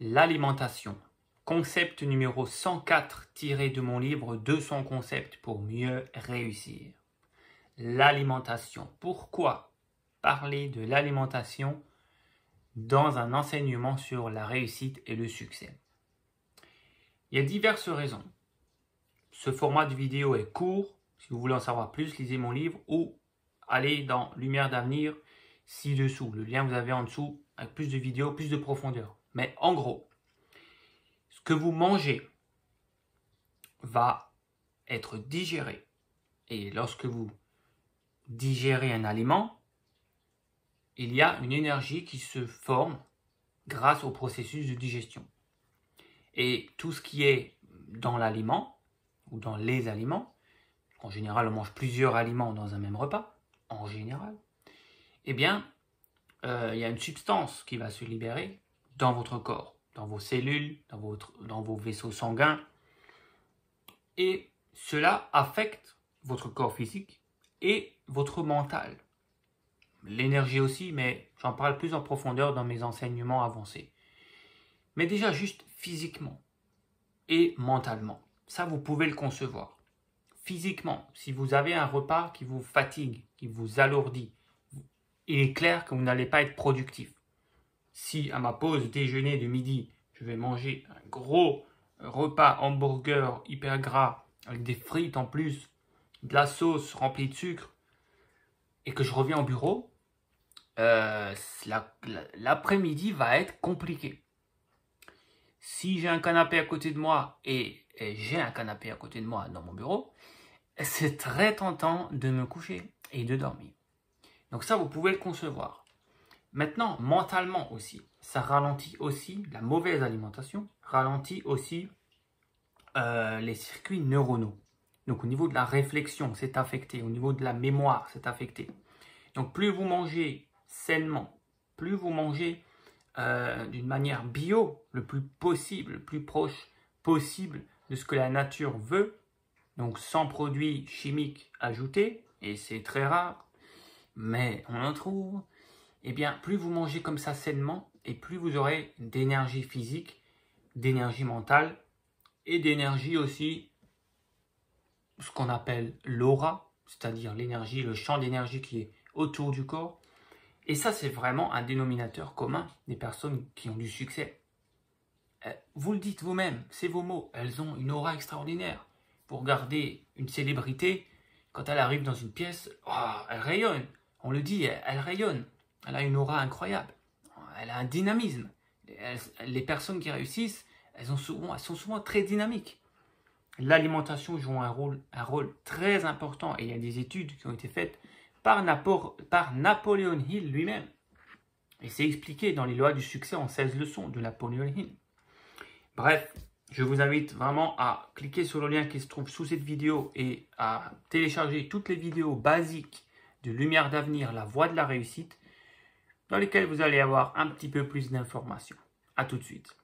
L'alimentation. Concept numéro 104 tiré de mon livre 200 concepts pour mieux réussir. L'alimentation. Pourquoi parler de l'alimentation dans un enseignement sur la réussite et le succès? Il y a diverses raisons. Ce format de vidéo est court. Si vous voulez en savoir plus, lisez mon livre ou allez dans Lumière d'avenir ci-dessous. Le lien vous avez en dessous avec plus de vidéos, plus de profondeur. Mais en gros, ce que vous mangez va être digéré. Et lorsque vous digérez un aliment, il y a une énergie qui se forme grâce au processus de digestion. Et tout ce qui est dans l'aliment, ou dans les aliments, en général on mange plusieurs aliments dans un même repas, en général, eh bien, il y a une substance qui va se libérer dans votre corps, dans vos cellules, dans vos vaisseaux sanguins. Et cela affecte votre corps physique et votre mental. L'énergie aussi, mais j'en parle plus en profondeur dans mes enseignements avancés. Mais déjà juste physiquement et mentalement, ça vous pouvez le concevoir. Physiquement, si vous avez un repas qui vous fatigue, qui vous alourdit, il est clair que vous n'allez pas être productif. Si à ma pause déjeuner de midi, je vais manger un gros repas hamburger hyper gras, avec des frites en plus, de la sauce remplie de sucre, et que je reviens au bureau, l'après-midi va être compliqué. Si j'ai un canapé à côté de moi, et j'ai un canapé à côté de moi dans mon bureau, c'est très tentant de me coucher et de dormir. Donc ça, vous pouvez le concevoir. Maintenant, mentalement aussi, ça ralentit aussi, la mauvaise alimentation ralentit aussi les circuits neuronaux. Donc au niveau de la réflexion, c'est affecté. Au niveau de la mémoire, c'est affecté. Donc plus vous mangez sainement, plus vous mangez d'une manière bio, le plus possible, le plus proche possible de ce que la nature veut, donc sans produits chimiques ajoutés, et c'est très rare, mais on en trouve, eh bien plus vous mangez comme ça sainement, et plus vous aurez d'énergie physique, d'énergie mentale, et d'énergie aussi, ce qu'on appelle l'aura, c'est-à-dire l'énergie, le champ d'énergie qui est autour du corps. Et ça, c'est vraiment un dénominateur commun des personnes qui ont du succès. Vous le dites vous-même, c'est vos mots, elles ont une aura extraordinaire. Pour regarder une célébrité, quand elle arrive dans une pièce, oh, elle rayonne. On le dit, elle rayonne. Elle a une aura incroyable. Elle a un dynamisme. Les personnes qui réussissent, elles sont souvent très dynamiques. L'alimentation joue un rôle très important et il y a des études qui ont été faites par Napoleon Hill lui-même. Et c'est expliqué dans les lois du succès en 16 leçons de Napoleon Hill. Bref, je vous invite vraiment à cliquer sur le lien qui se trouve sous cette vidéo et à télécharger toutes les vidéos basiques de Lumière d'avenir, la voie de la réussite, dans lesquelles vous allez avoir un petit peu plus d'informations. À tout de suite.